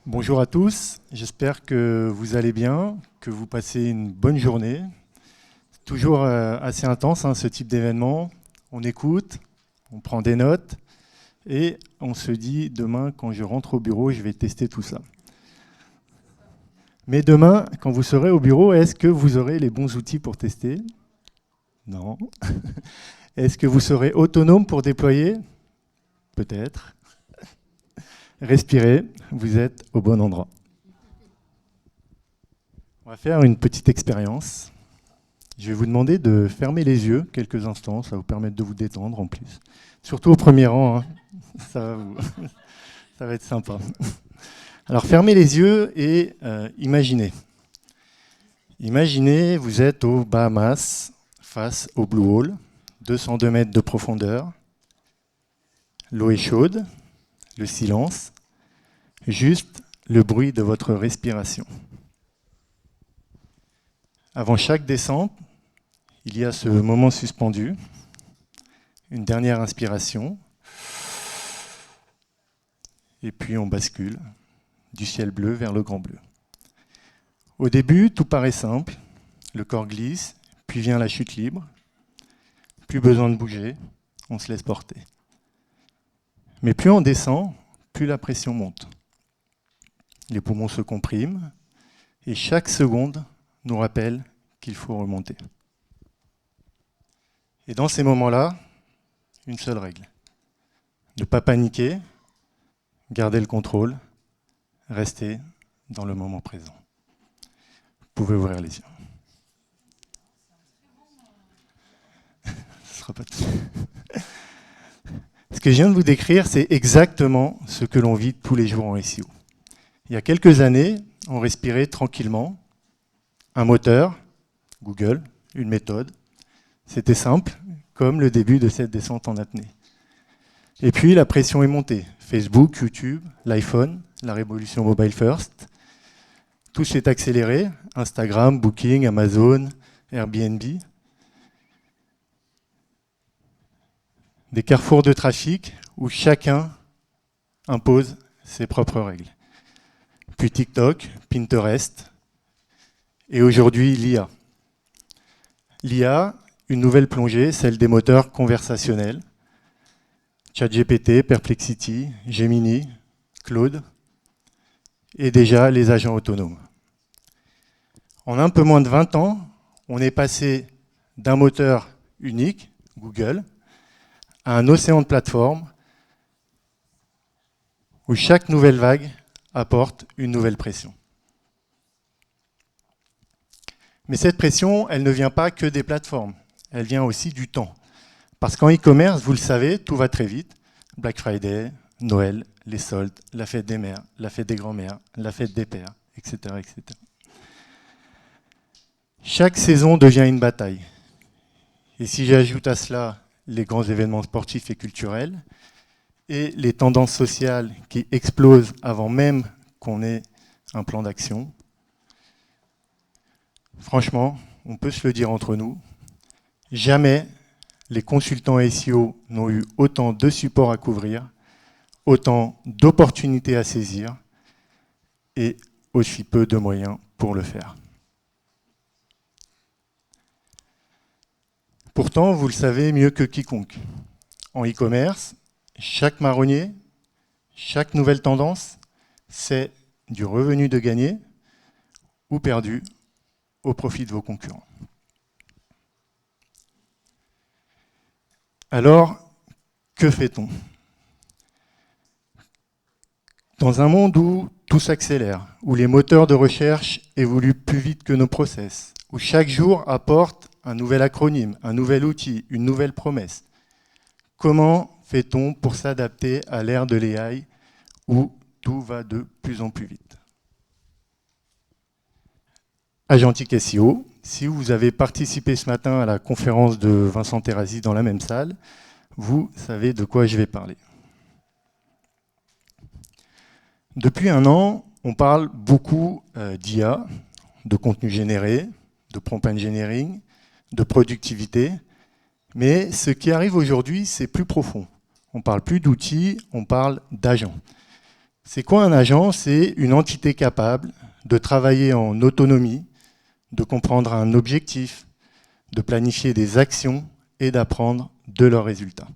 Bonjour à tous, j'espère que vous allez bien, que vous passez une bonne journée. C'est toujours assez intense ce type d'événement. On écoute, on prend des notes et on se dit demain quand je rentre au bureau, je vais tester tout ça. Mais demain, quand vous serez au bureau, est-ce que vous aurez les bons outils pour tester? Non. Est-ce que vous serez autonome pour déployer? Peut-être. Respirez, vous êtes au bon endroit. On va faire une petite expérience. Je vais vous demander de fermer les yeux quelques instants, ça va vous permettre de vous détendre en plus. Surtout au premier rang, hein. ça, ça va être sympa. Alors fermez les yeux et imaginez. Imaginez, vous êtes aux Bahamas, face au Blue Hole, 202 mètres de profondeur. L'eau est chaude, le silence, juste le bruit de votre respiration. Avant chaque descente, il y a ce moment suspendu, une dernière inspiration, et puis on bascule du ciel bleu vers le grand bleu. Au début, tout paraît simple, le corps glisse, puis vient la chute libre, plus besoin de bouger, on se laisse porter. Mais plus on descend, plus la pression monte. Les poumons se compriment, et chaque seconde nous rappelle qu'il faut remonter. Et dans ces moments-là, une seule règle. Ne pas paniquer, garder le contrôle, rester dans le moment présent. Vous pouvez ouvrir les yeux. Ce sera pas tout. Ce que je viens de vous décrire, c'est exactement ce que l'on vit tous les jours en SEO. Il y a quelques années, on respirait tranquillement. Un moteur, Google, une méthode. C'était simple, comme le début de cette descente en apnée. Et puis la pression est montée. Facebook, YouTube, l'iPhone, la révolution mobile first. Tout s'est accéléré. Instagram, Booking, Amazon, Airbnb. Des carrefours de trafic où chacun impose ses propres règles. Puis TikTok, Pinterest, et aujourd'hui l'IA. L'IA, une nouvelle plongée, celle des moteurs conversationnels. ChatGPT, Perplexity, Gemini, Claude, et déjà les agents autonomes. En un peu moins de 20 ans, on est passé d'un moteur unique, Google, à un océan de plateformes où chaque nouvelle vague apporte une nouvelle pression. Mais cette pression, elle ne vient pas que des plateformes, elle vient aussi du temps. Parce qu'en e-commerce, vous le savez, tout va très vite. Black Friday, Noël, les soldes, la fête des mères, la fête des grands-mères, la fête des pères, etc., etc. Chaque saison devient une bataille. Et si j'ajoute à cela les grands événements sportifs et culturels, et les tendances sociales qui explosent avant même qu'on ait un plan d'action, franchement, on peut se le dire entre nous, jamais les consultants SEO n'ont eu autant de supports à couvrir, autant d'opportunités à saisir et aussi peu de moyens pour le faire. Pourtant, vous le savez mieux que quiconque. En e-commerce, chaque marronnier, chaque nouvelle tendance, c'est du revenu de gagné ou perdu au profit de vos concurrents. Alors, que fait-on? Dans un monde où tout s'accélère, où les moteurs de recherche évoluent plus vite que nos process, où chaque jour apporte un nouvel acronyme, un nouvel outil, une nouvelle promesse, comment fait-on pour s'adapter à l'ère de l'AI où tout va de plus en plus vite? Agentic SEO, si vous avez participé ce matin à la conférence de Vincent Terrazi dans la même salle, vous savez de quoi je vais parler. Depuis un an, on parle beaucoup d'IA, de contenu généré, de prompt engineering, de productivité, mais ce qui arrive aujourd'hui, c'est plus profond. On ne parle plus d'outils, on parle d'agents. C'est quoi un agent? C'est une entité capable de travailler en autonomie, de comprendre un objectif, de planifier des actions et d'apprendre de leurs résultats.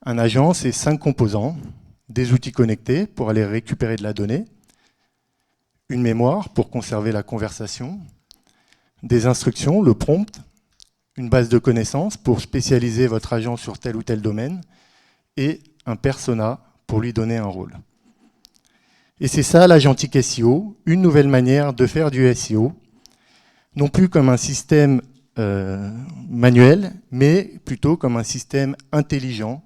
Un agent, c'est 5 composants, des outils connectés pour aller récupérer de la donnée, une mémoire pour conserver la conversation, des instructions, le prompt, une base de connaissances pour spécialiser votre agent sur tel ou tel domaine, et un persona pour lui donner un rôle. Et c'est ça l'agentique SEO, une nouvelle manière de faire du SEO, non plus comme un système manuel, mais plutôt comme un système intelligent,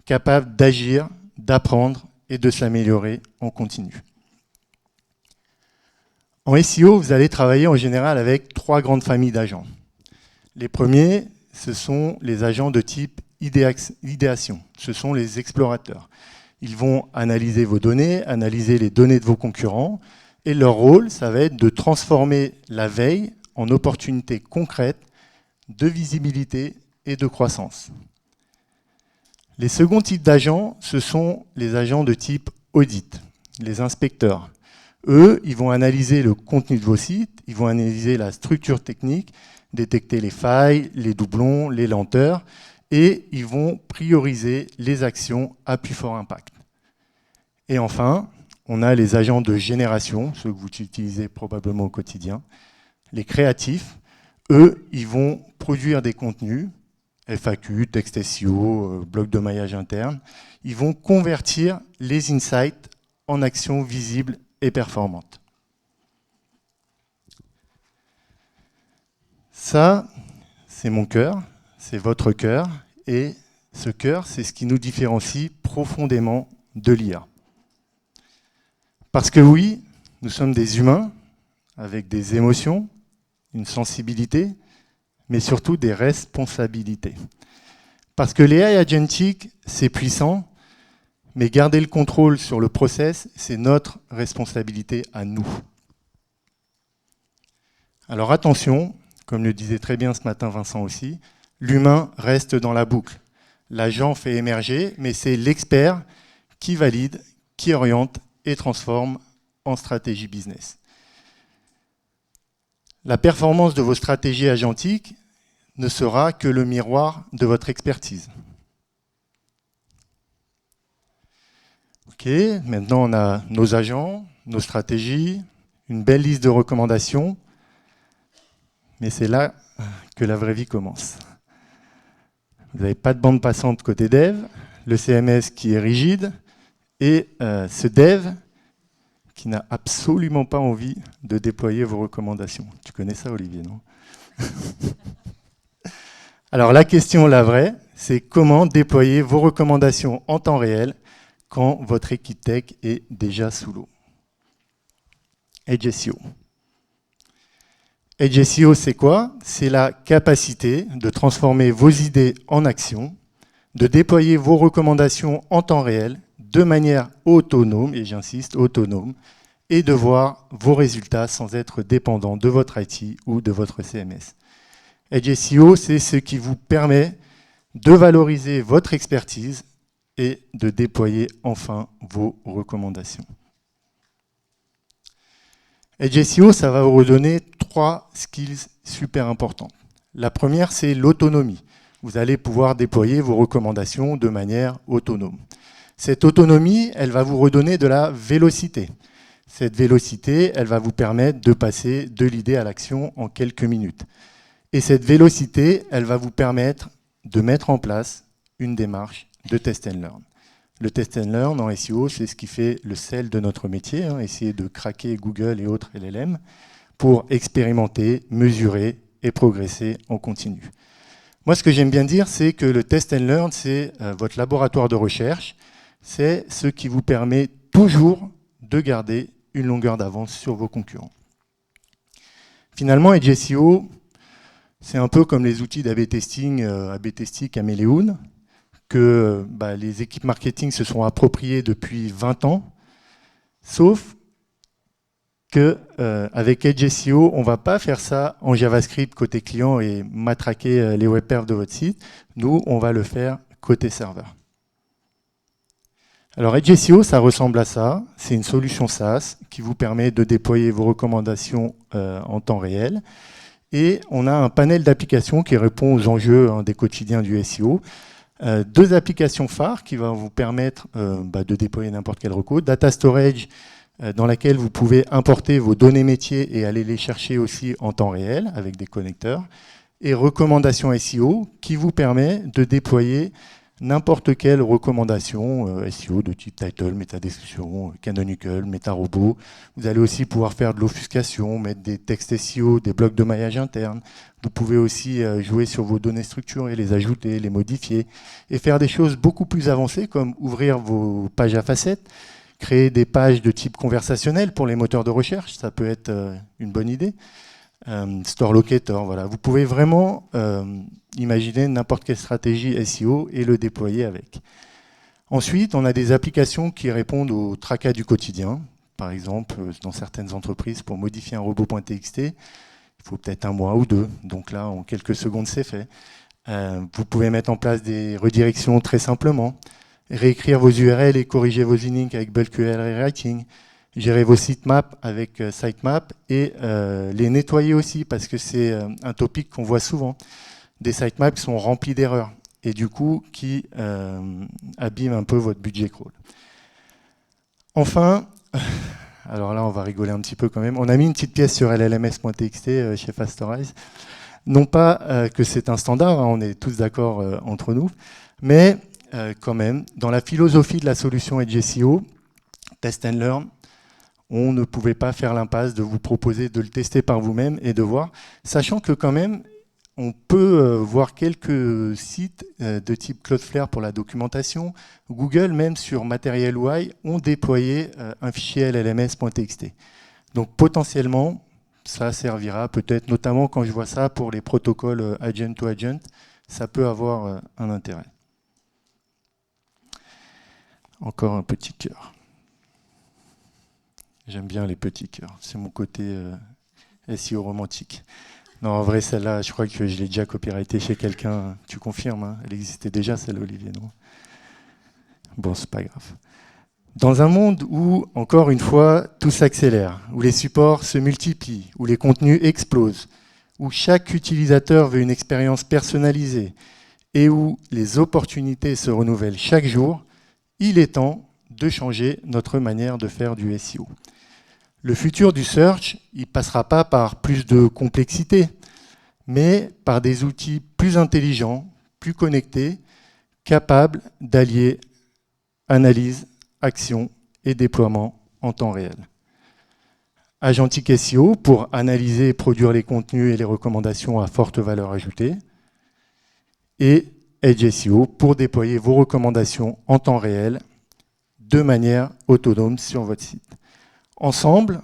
capable d'agir, d'apprendre et de s'améliorer en continu. En SEO, vous allez travailler en général avec 3 grandes familles d'agents. Les premiers, ce sont les agents de type idéation, ce sont les explorateurs. Ils vont analyser vos données, analyser les données de vos concurrents, et leur rôle, ça va être de transformer la veille en opportunités concrètes de visibilité et de croissance. Les seconds types d'agents, ce sont les agents de type audit, les inspecteurs. Eux, ils vont analyser le contenu de vos sites, ils vont analyser la structure technique, détecter les failles, les doublons, les lenteurs, et ils vont prioriser les actions à plus fort impact. Et enfin, on a les agents de génération, ceux que vous utilisez probablement au quotidien, les créatifs. Eux, ils vont produire des contenus, FAQ, texte SEO, blog de maillage interne. Ils vont convertir les insights en actions visibles et performantes. Ça, c'est mon cœur, c'est votre cœur. Et ce cœur, c'est ce qui nous différencie profondément de l'IA. Parce que oui, nous sommes des humains avec des émotions, une sensibilité, mais surtout des responsabilités. Parce que l'AI agentique, c'est puissant, mais garder le contrôle sur le process, c'est notre responsabilité à nous. Alors attention, comme le disait très bien ce matin Vincent aussi, l'humain reste dans la boucle. L'agent fait émerger, mais c'est l'expert qui valide, qui oriente et transforme en stratégie business. La performance de vos stratégies agentiques ne sera que le miroir de votre expertise. Ok, maintenant on a nos agents, nos stratégies, une belle liste de recommandations, mais c'est là que la vraie vie commence. Vous n'avez pas de bande passante côté dev, le CMS qui est rigide, et ce dev qui n'a absolument pas envie de déployer vos recommandations. Tu connais ça, Olivier, non? Alors la question, la vraie, c'est comment déployer vos recommandations en temps réel quand votre équipe tech est déjà sous l'eau. Edge SEO. Edge SEO, c'est quoi? C'est la capacité de transformer vos idées en actions, de déployer vos recommandations en temps réel, de manière autonome, et j'insiste, autonome, et de voir vos résultats sans être dépendant de votre IT ou de votre CMS. Edge SEO, c'est ce qui vous permet de valoriser votre expertise et de déployer enfin vos recommandations. Edge SEO, ça va vous redonner 3 skills super importants. La première, c'est l'autonomie. Vous allez pouvoir déployer vos recommandations de manière autonome. Cette autonomie, elle va vous redonner de la vélocité. Cette vélocité, elle va vous permettre de passer de l'idée à l'action en quelques minutes. Et cette vélocité, elle va vous permettre de mettre en place une démarche de test and learn. Le test and learn en SEO, c'est ce qui fait le sel de notre métier, essayer de craquer Google et autres LLM pour expérimenter, mesurer et progresser en continu. Moi, ce que j'aime bien dire, c'est que le test and learn, c'est votre laboratoire de recherche, c'est ce qui vous permet toujours de garder une longueur d'avance sur vos concurrents. Finalement, Edge SEO, c'est un peu comme les outils d'A/B testing, A/B testing Caméléon, que les équipes marketing se sont appropriées depuis 20 ans, sauf qu'avec Edge SEO, on ne va pas faire ça en JavaScript côté client et matraquer les web perfs de votre site. Nous, on va le faire côté serveur. Alors Edge SEO, ça ressemble à ça. C'est une solution SaaS qui vous permet de déployer vos recommandations en temps réel. Et on a un panel d'applications qui répond aux enjeux des quotidiens du SEO. Deux applications phares qui vont vous permettre de déployer n'importe quel reco. Data Storage, dans laquelle vous pouvez importer vos données métiers et aller les chercher aussi en temps réel avec des connecteurs. Et Recommandations SEO, qui vous permet de déployer n'importe quelle recommandation SEO de type title, métadescription, canonical, métarobot. Vous allez aussi pouvoir faire de l'offuscation, mettre des textes SEO, des blocs de maillage interne. Vous pouvez aussi jouer sur vos données structurées, les ajouter, les modifier et faire des choses beaucoup plus avancées comme ouvrir vos pages à facettes, créer des pages de type conversationnel pour les moteurs de recherche, ça peut être une bonne idée. Store Locator, voilà. Vous pouvez vraiment imaginer n'importe quelle stratégie SEO et le déployer avec. Ensuite, on a des applications qui répondent aux tracas du quotidien. Par exemple, dans certaines entreprises, pour modifier un robot.txt, il faut peut-être un mois ou deux. Donc là, en quelques secondes, c'est fait. Vous pouvez mettre en place des redirections très simplement, réécrire vos URL et corriger vos links avec bulk URL rewriting, gérer vos sitemaps avec sitemap et les nettoyer aussi parce que c'est un topic qu'on voit souvent. Des sitemaps qui sont remplis d'erreurs et du coup qui abîment un peu votre budget crawl. Enfin, alors là on va rigoler un petit peu quand même, on a mis une petite pièce sur llms.txt chez Fastorize. Non pas que c'est un standard, hein, on est tous d'accord entre nous, mais quand même, dans la philosophie de la solution Edge SEO, Test and Learn, on ne pouvait pas faire l'impasse de vous proposer de le tester par vous-même et de voir, sachant que quand même, on peut voir quelques sites de type Cloudflare pour la documentation. Google, même sur Material UI, ont déployé un fichier llms.txt. Donc potentiellement, ça servira peut-être, notamment quand je vois ça pour les protocoles agent-to-agent, ça peut avoir un intérêt. Encore un petit cœur. J'aime bien les petits cœurs, c'est mon côté SEO romantique. Non, en vrai, celle-là, je crois que je l'ai déjà copyrightée chez quelqu'un. Tu confirmes, hein? Elle existait déjà, celle Olivier, non? Bon, c'est pas grave. Dans un monde où, encore une fois, tout s'accélère, où les supports se multiplient, où les contenus explosent, où chaque utilisateur veut une expérience personnalisée et où les opportunités se renouvellent chaque jour, il est temps de changer notre manière de faire du SEO. Le futur du search, il ne passera pas par plus de complexité, mais par des outils plus intelligents, plus connectés, capables d'allier analyse, action et déploiement en temps réel. Agentic SEO pour analyser et produire les contenus et les recommandations à forte valeur ajoutée. Et Edge SEO pour déployer vos recommandations en temps réel de manière autonome sur votre site. Ensemble,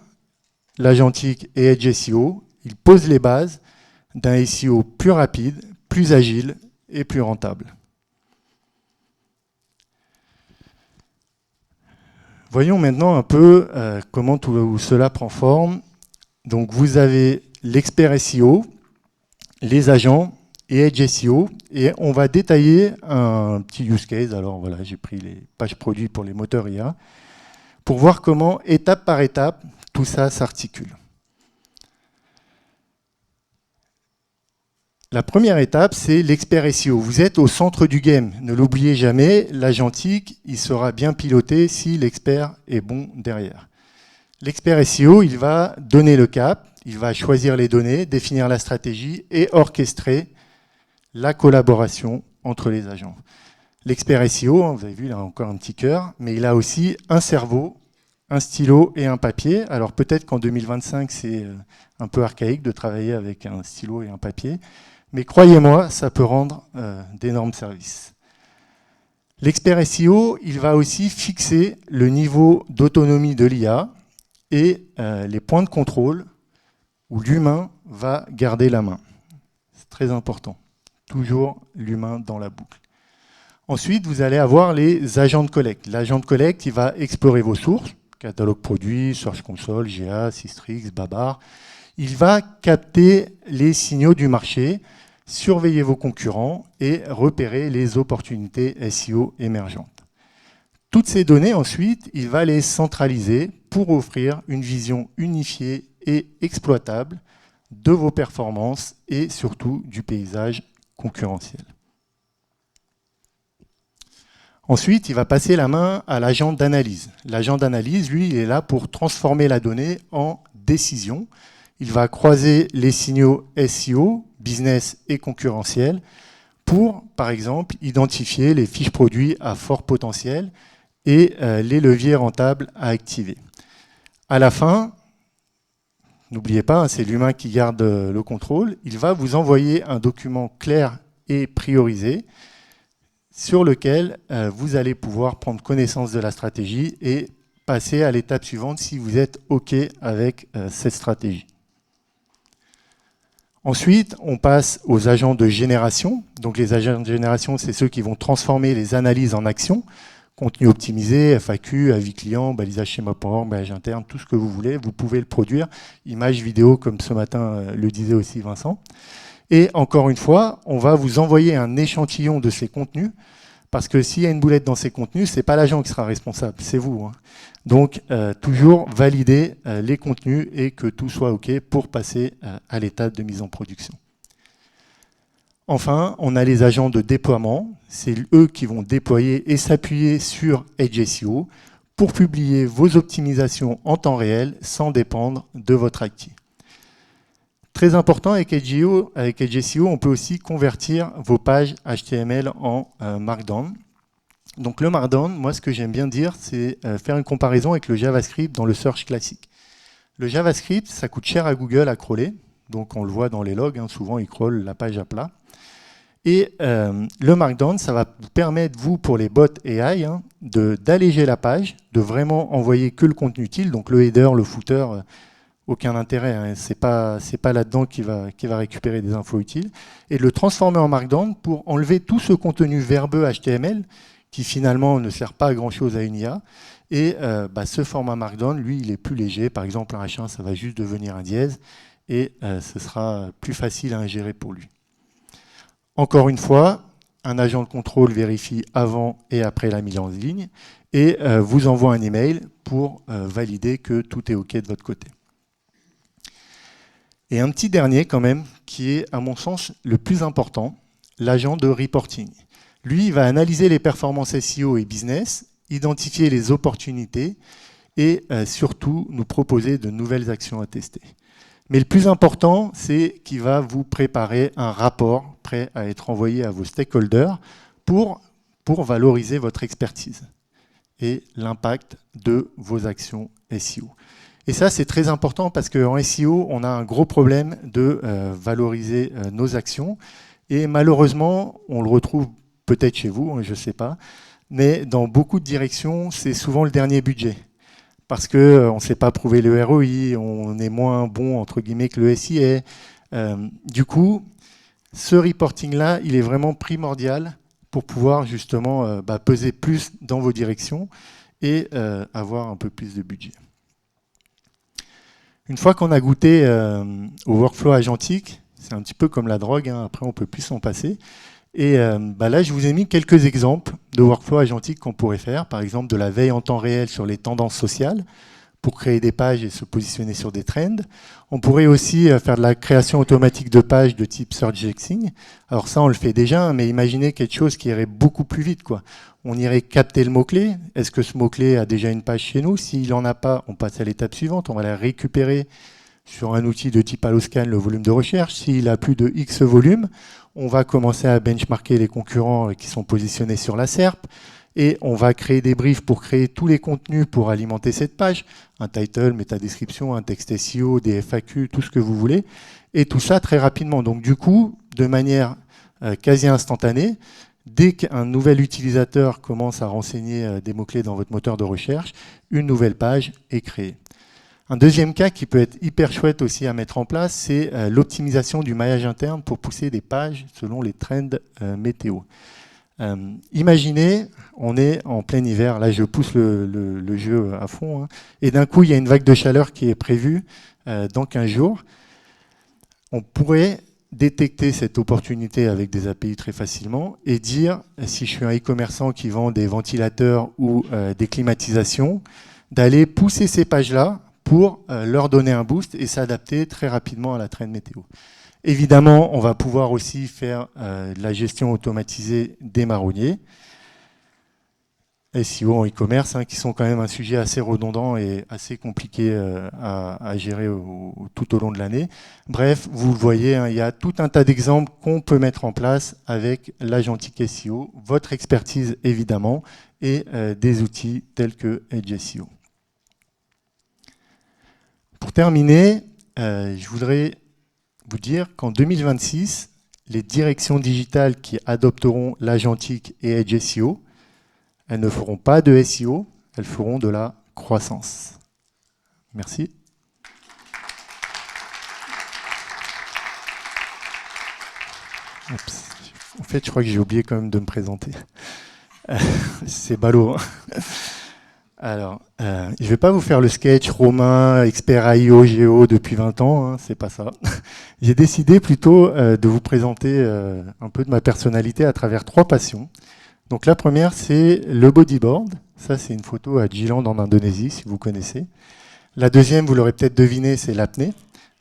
l'Agentic et Edge SEO, ils posent les bases d'un SEO plus rapide, plus agile et plus rentable. Voyons maintenant un peu comment tout cela prend forme. Donc vous avez l'expert SEO, les agents et Edge SEO, et on va détailler un petit use case. Alors voilà, j'ai pris les pages produits pour les moteurs IA, pour voir comment, étape par étape, tout ça s'articule. La première étape, c'est l'expert SEO. Vous êtes au centre du game. Ne l'oubliez jamais, l'agentique, il sera bien piloté si l'expert est bon derrière. L'expert SEO, il va donner le cap, il va choisir les données, définir la stratégie et orchestrer la collaboration entre les agents. L'expert SEO, vous avez vu, il a encore un petit cœur, mais il a aussi un cerveau, un stylo et un papier. Alors peut-être qu'en 2025, c'est un peu archaïque de travailler avec un stylo et un papier, mais croyez-moi, ça peut rendre d'énormes services. L'expert SEO, il va aussi fixer le niveau d'autonomie de l'IA et les points de contrôle où l'humain va garder la main. C'est très important. Toujours l'humain dans la boucle. Ensuite, vous allez avoir les agents de collecte. L'agent de collecte, il va explorer vos sources, catalogue produits, Search Console, GA, Systrix, Babar. Il va capter les signaux du marché, surveiller vos concurrents et repérer les opportunités SEO émergentes. toutes ces données, ensuite, il va les centraliser pour offrir une vision unifiée et exploitable de vos performances et surtout du paysage concurrentiel. Ensuite, il va passer la main à l'agent d'analyse. L'agent d'analyse, lui, il est là pour transformer la donnée en décision. Il va croiser les signaux SEO, business et concurrentiel, pour, par exemple, identifier les fiches produits à fort potentiel et les leviers rentables à activer. À la fin, n'oubliez pas, c'est l'humain qui garde le contrôle, il va vous envoyer un document clair et priorisé sur lequel vous allez pouvoir prendre connaissance de la stratégie et passer à l'étape suivante si vous êtes OK avec cette stratégie. Ensuite, on passe aux agents de génération. Donc les agents de génération, c'est ceux qui vont transformer les analyses en actions. Contenu optimisé, FAQ, avis client, balisage schéma.org, balisage interne, tout ce que vous voulez, vous pouvez le produire. Images, vidéos, comme ce matin le disait aussi Vincent. Et encore une fois, on va vous envoyer un échantillon de ces contenus, parce que s'il y a une boulette dans ces contenus, ce n'est pas l'agent qui sera responsable, c'est vous. Hein. Donc, toujours valider les contenus et que tout soit OK pour passer à l'étape de mise en production. Enfin, on a les agents de déploiement. C'est eux qui vont déployer et s'appuyer sur Edge SEO pour publier vos optimisations en temps réel sans dépendre de votre IT. Très important avec Edge SEO, on peut aussi convertir vos pages HTML en Markdown. Donc le Markdown, moi ce que j'aime bien dire, c'est faire une comparaison avec le JavaScript dans le search classique. Le JavaScript, ça coûte cher à Google à crawler, donc on le voit dans les logs, hein, souvent ils crawlent la page à plat. Et le Markdown, ça va vous permettre, vous, pour les bots AI, hein, d'alléger la page, de vraiment envoyer que le contenu utile, donc le header, le footer, aucun intérêt, hein, c'est pas là-dedans qu'il va récupérer des infos utiles, et de le transformer en Markdown pour enlever tout ce contenu verbeux HTML qui finalement ne sert pas à grand-chose à une IA, et ce format Markdown, lui, il est plus léger, par exemple un H1, ça va juste devenir un dièse, et ce sera plus facile à ingérer pour lui. Encore une fois, un agent de contrôle vérifie avant et après la mise en ligne, et vous envoie un email pour valider que tout est OK de votre côté. Et un petit dernier quand même, qui est à mon sens le plus important, l'agent de reporting. Lui, il va analyser les performances SEO et business, identifier les opportunités et surtout nous proposer de nouvelles actions à tester. Mais le plus important, c'est qu'il va vous préparer un rapport prêt à être envoyé à vos stakeholders pour valoriser votre expertise et l'impact de vos actions SEO. Et ça, c'est très important parce qu'en SEO, on a un gros problème de valoriser nos actions. Et malheureusement, on le retrouve peut-être chez vous, je ne sais pas, mais dans beaucoup de directions, c'est souvent le dernier budget. Parce qu'on ne sait pas prouver le ROI, on est moins bon, entre guillemets, que le SIA. Du coup, ce reporting-là, il est vraiment primordial pour pouvoir justement peser plus dans vos directions et avoir un peu plus de budget. Une fois qu'on a goûté au workflow agentique, c'est un petit peu comme la drogue, hein, après on ne peut plus s'en passer. Et là, je vous ai mis quelques exemples de workflow agentique qu'on pourrait faire, par exemple de la veille en temps réel sur les tendances sociales, pour créer des pages et se positionner sur des trends. On pourrait aussi faire de la création automatique de pages de type search indexing. Alors ça, on le fait déjà, mais imaginez quelque chose qui irait beaucoup plus vite, quoi. On irait capter le mot-clé. Est-ce que ce mot-clé a déjà une page chez nous? S'il n'en a pas, on passe à l'étape suivante. On va la récupérer sur un outil de type Alloscan, le volume de recherche. S'il a plus de X volume, on va commencer à benchmarker les concurrents qui sont positionnés sur la SERP. Et on va créer des briefs pour créer tous les contenus pour alimenter cette page. Un title, métadescription, un texte SEO, des FAQ, tout ce que vous voulez. Et tout ça très rapidement. Donc du coup, de manière quasi instantanée, dès qu'un nouvel utilisateur commence à renseigner des mots-clés dans votre moteur de recherche, une nouvelle page est créée. Un deuxième cas qui peut être hyper chouette aussi à mettre en place, c'est l'optimisation du maillage interne pour pousser des pages selon les trends météo. Imaginez, on est en plein hiver, là je pousse le jeu à fond, hein, et d'un coup il y a une vague de chaleur qui est prévue dans 15 jours. On pourrait détecter cette opportunité avec des API très facilement et dire, si je suis un e-commerçant qui vend des ventilateurs ou des climatisations, d'aller pousser ces pages-là pour leur donner un boost et s'adapter très rapidement à la trend météo. Évidemment, on va pouvoir aussi faire de la gestion automatisée des marronniers, SEO en e-commerce, qui sont quand même un sujet assez redondant et assez compliqué à gérer tout au long de l'année. Bref, vous le voyez, il y a tout un tas d'exemples qu'on peut mettre en place avec l'agentique SEO, votre expertise évidemment, et des outils tels que Edge SEO. Pour terminer, je voudrais vous dire qu'en 2026, les directions digitales qui adopteront l'agentique et Edge SEO, elles ne feront pas de SEO, elles feront de la croissance. Merci. Oups. En fait, je crois que j'ai oublié quand même de me présenter. C'est ballot. Hein. Alors, je ne vais pas vous faire le sketch Romain, expert AIO, Géo depuis 20 ans, hein, c'est pas ça. J'ai décidé plutôt de vous présenter un peu de ma personnalité à travers 3 passions. Donc la première, c'est le bodyboard. Ça, c'est une photo à Giland en Indonésie, si vous connaissez. La deuxième, vous l'aurez peut-être deviné, c'est l'apnée.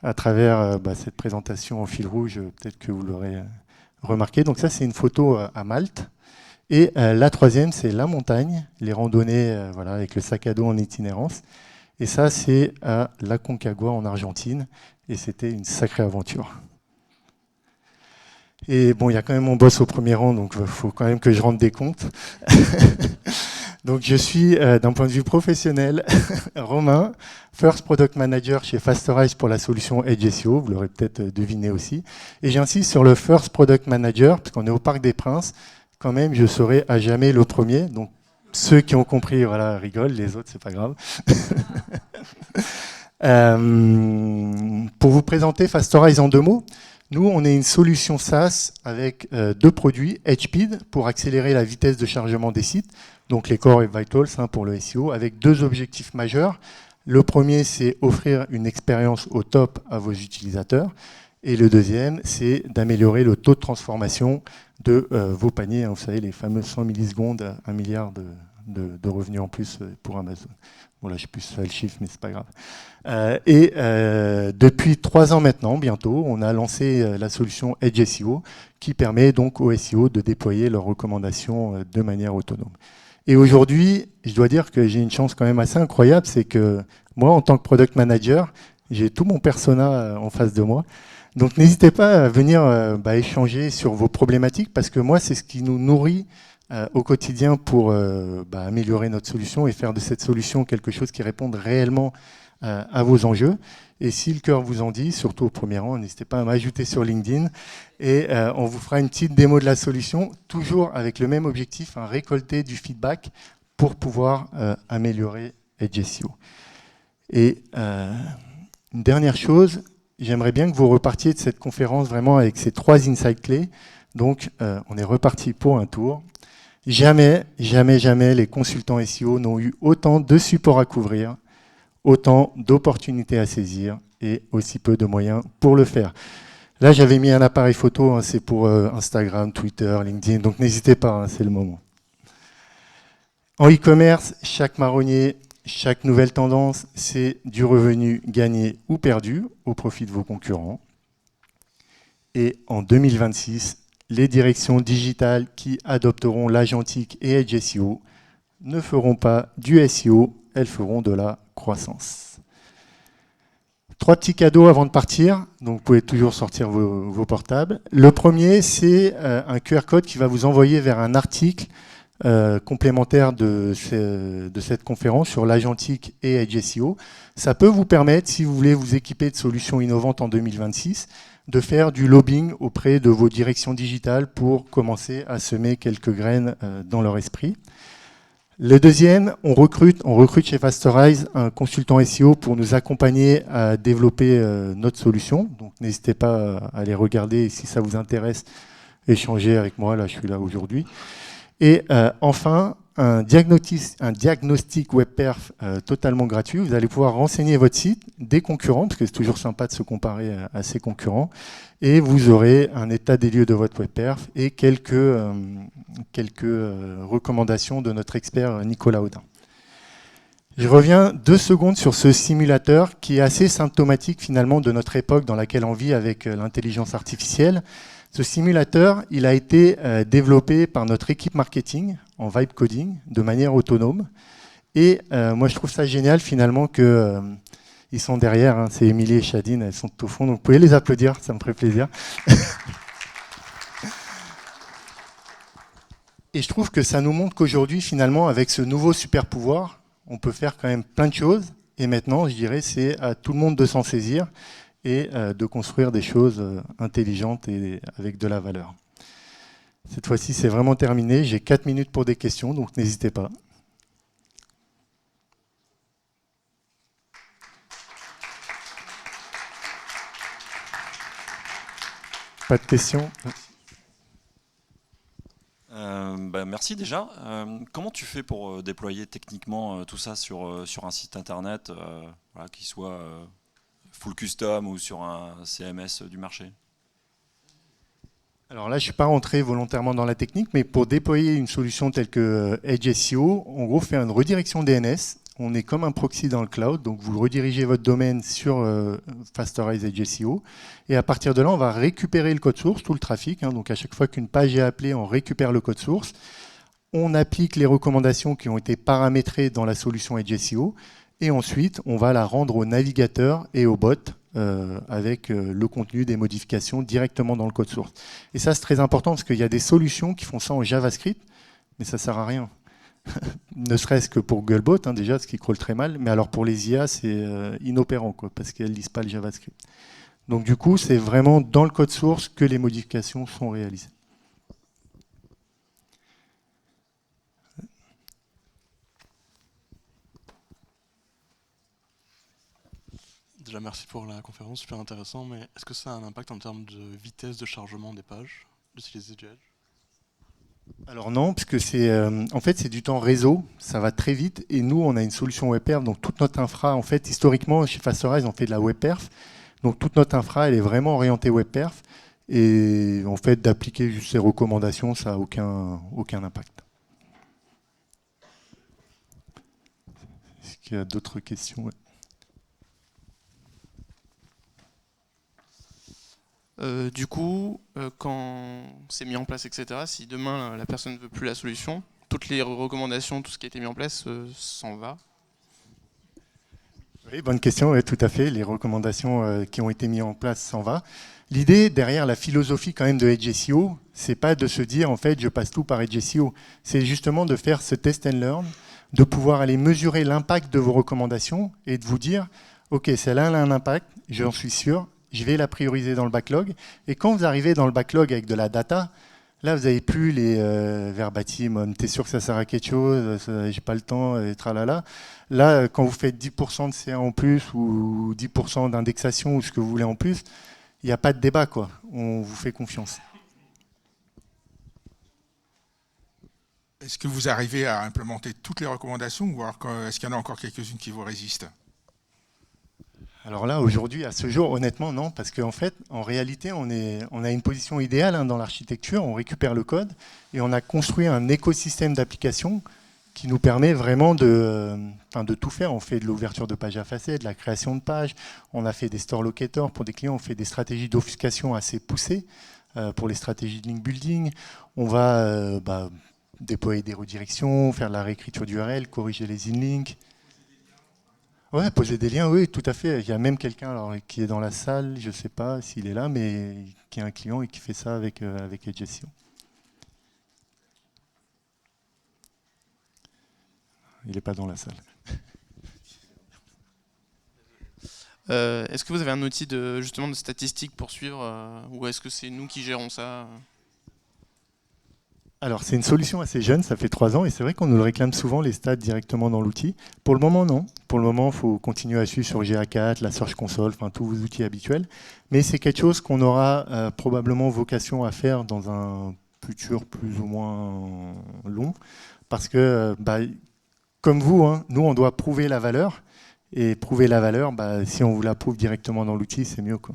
À travers cette présentation en fil rouge, peut-être que vous l'aurez remarqué. Donc ça, c'est une photo à Malte. Et la troisième, c'est la montagne, les randonnées voilà, avec le sac à dos en itinérance. Et ça, c'est à la Concagua en Argentine. Et c'était une sacrée aventure. Et bon, il y a quand même mon boss au premier rang, donc il faut quand même que je rende des comptes. Donc je suis, d'un point de vue professionnel, Romain, First Product Manager chez Fastorize pour la solution Edge SEO, vous l'aurez peut-être deviné aussi. Et j'insiste sur le First Product Manager, parce qu'on est au Parc des Princes, quand même, je serai à jamais le premier. Donc ceux qui ont compris, voilà, rigolent, les autres, c'est pas grave. Pour vous présenter Fastorize en 2 mots, nous, on est une solution SaaS avec 2 produits, HPeed pour accélérer la vitesse de chargement des sites, donc les Core et Vitals pour le SEO, avec 2 objectifs majeurs. Le premier, c'est offrir une expérience au top à vos utilisateurs. Et le deuxième, c'est d'améliorer le taux de transformation de vos paniers. Vous savez, les fameux 100 millisecondes, 1 milliard de revenus en plus pour Amazon. Bon, là, je sais plus ça le chiffre, mais c'est pas grave. Depuis 3 ans maintenant, bientôt, on a lancé la solution Edge SEO qui permet donc aux SEO de déployer leurs recommandations de manière autonome. Et aujourd'hui, je dois dire que j'ai une chance quand même assez incroyable, c'est que moi, en tant que product manager, j'ai tout mon persona en face de moi. Donc n'hésitez pas à venir échanger sur vos problématiques, parce que moi, c'est ce qui nous nourrit au quotidien pour améliorer notre solution et faire de cette solution quelque chose qui réponde réellement à vos enjeux. Et si le cœur vous en dit, surtout au premier rang, n'hésitez pas à m'ajouter sur LinkedIn et on vous fera une petite démo de la solution, toujours avec le même objectif, récolter du feedback pour pouvoir améliorer Edge SEO. Et une dernière chose, j'aimerais bien que vous repartiez de cette conférence vraiment avec ces 3 insights clés. Donc, on est reparti pour un tour. Jamais les consultants SEO n'ont eu autant de supports à couvrir, autant d'opportunités à saisir et aussi peu de moyens pour le faire. Là, j'avais mis un appareil photo, c'est pour Instagram, Twitter, LinkedIn, donc n'hésitez pas, c'est le moment. En e-commerce, chaque marronnier, chaque nouvelle tendance, c'est du revenu gagné ou perdu au profit de vos concurrents. Et en 2026, les directions digitales qui adopteront l'agentique et Edge SEO ne feront pas du SEO, elles feront de la croissance. 3 petits cadeaux avant de partir, donc vous pouvez toujours sortir vos portables. Le premier, c'est un QR code qui va vous envoyer vers un article complémentaire de cette conférence sur l'agentique et Edge SEO. Ça peut vous permettre, si vous voulez vous équiper de solutions innovantes en 2026, de faire du lobbying auprès de vos directions digitales pour commencer à semer quelques graines dans leur esprit. Le deuxième, on recrute chez Fastorize un consultant SEO pour nous accompagner à développer notre solution. Donc n'hésitez pas à aller regarder si ça vous intéresse, échanger avec moi, là je suis là aujourd'hui. Et enfin, un diagnostic WebPerf totalement gratuit. Vous allez pouvoir renseigner votre site des concurrents, parce que c'est toujours sympa de se comparer à ses concurrents. Et vous aurez un état des lieux de votre WebPerf et quelques recommandations de notre expert Nicolas Audin. Je reviens 2 secondes sur ce simulateur qui est assez symptomatique finalement de notre époque dans laquelle on vit avec l'intelligence artificielle. Ce simulateur, il a été développé par notre équipe marketing en vibe coding de manière autonome. Et moi, je trouve ça génial finalement que ils sont derrière. Hein, c'est Émilie et Chadine, elles sont au fond. Donc, vous pouvez les applaudir, ça me ferait plaisir. Et je trouve que ça nous montre qu'aujourd'hui, finalement, avec ce nouveau super pouvoir, on peut faire quand même plein de choses. Et maintenant, je dirais, c'est à tout le monde de s'en saisir et de construire des choses intelligentes et avec de la valeur. Cette fois-ci, c'est vraiment terminé. J'ai 4 minutes pour des questions, donc n'hésitez pas. Pas de questions? Merci déjà. Comment tu fais pour déployer techniquement tout ça sur un site internet voilà, qui soit full custom ou sur un CMS du marché? Alors là, je ne suis pas rentré volontairement dans la technique, mais pour déployer une solution telle que Edge SEO, en gros, faire une redirection DNS. On est comme un proxy dans le cloud, donc vous redirigez votre domaine sur Fasterize Edge SEO. Et à partir de là, on va récupérer le code source, tout le trafic. Hein, donc à chaque fois qu'une page est appelée, on récupère le code source. On applique les recommandations qui ont été paramétrées dans la solution Edge SEO. Et ensuite, on va la rendre au navigateur et au bot avec le contenu des modifications directement dans le code source. Et ça, c'est très important parce qu'il y a des solutions qui font ça en JavaScript, mais ça ne sert à rien. Ne serait-ce que pour Googlebot, hein, déjà, ce qui crawl très mal. Mais alors pour les IA, c'est inopérant, quoi, parce qu'elles ne lisent pas le JavaScript. Donc du coup, c'est vraiment dans le code source que les modifications sont réalisées. Déjà, merci pour la conférence, super intéressant, mais est-ce que ça a un impact en termes de vitesse de chargement des pages d'utiliser du Edge? Alors non, parce que en fait, c'est du temps réseau, ça va très vite, et nous, on a une solution WebPerf, donc toute notre infra, en fait, historiquement, chez Fasterize, on fait de la WebPerf, donc toute notre infra, elle est vraiment orientée WebPerf, et en fait, d'appliquer juste ces recommandations, ça n'a aucun impact. Est-ce qu'il y a d'autres questions? Ouais. Du coup, quand c'est mis en place, etc., si demain la personne ne veut plus la solution, toutes les recommandations, tout ce qui a été mis en place s'en va. Oui, bonne question, oui, tout à fait. Les recommandations qui ont été mises en place s'en va. L'idée derrière la philosophie quand même de Edge SEO, c'est pas de se dire en fait je passe tout par Edge SEO. C'est justement de faire ce test and learn, de pouvoir aller mesurer l'impact de vos recommandations et de vous dire ok, celle-là elle a un impact, j'en suis sûr, je vais la prioriser dans le backlog. Et quand vous arrivez dans le backlog avec de la data, là, vous n'avez plus les verbatim, t'es sûr que ça sert à quelque chose, j'ai pas le temps, et tralala. Là, quand vous faites 10% de CA en plus ou 10% d'indexation ou ce que vous voulez en plus, il n'y a pas de débat, quoi. On vous fait confiance. Est-ce que vous arrivez à implémenter toutes les recommandations ou est-ce qu'il y en a encore quelques-unes qui vous résistent? Alors là, aujourd'hui, à ce jour, honnêtement, non, parce qu'en fait, en réalité, on a une position idéale hein, dans l'architecture, on récupère le code et on a construit un écosystème d'applications qui nous permet vraiment de tout faire. On fait de l'ouverture de pages effacées, de la création de pages, on a fait des store locators pour des clients, on fait des stratégies d'offuscation assez poussées pour les stratégies de link building. On va déployer des redirections, faire de la réécriture d'URL, corriger les inlinks. Ouais, poser des liens, oui, tout à fait. Il y a même quelqu'un qui est dans la salle, je ne sais pas s'il est là, mais qui est un client et qui fait ça avec Edge SEO. Il n'est pas dans la salle. Est-ce que vous avez un outil justement de statistiques pour suivre ou est-ce que c'est nous qui gérons ça? Alors, c'est une solution assez jeune, ça fait 3 ans, et c'est vrai qu'on nous le réclame souvent, les stats directement dans l'outil. Pour le moment, non. Pour le moment, il faut continuer à suivre sur GA4, la Search Console, enfin tous vos outils habituels. Mais c'est quelque chose qu'on aura probablement vocation à faire dans un futur plus ou moins long. Parce que, comme vous, hein, nous, on doit prouver la valeur. Et prouver la valeur, si on vous la prouve directement dans l'outil, c'est mieux, quoi.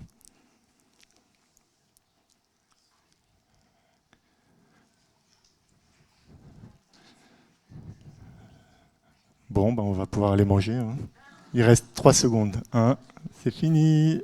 Bon, ben, on va pouvoir aller manger. Hein. Il reste 3 secondes. 1, c'est fini.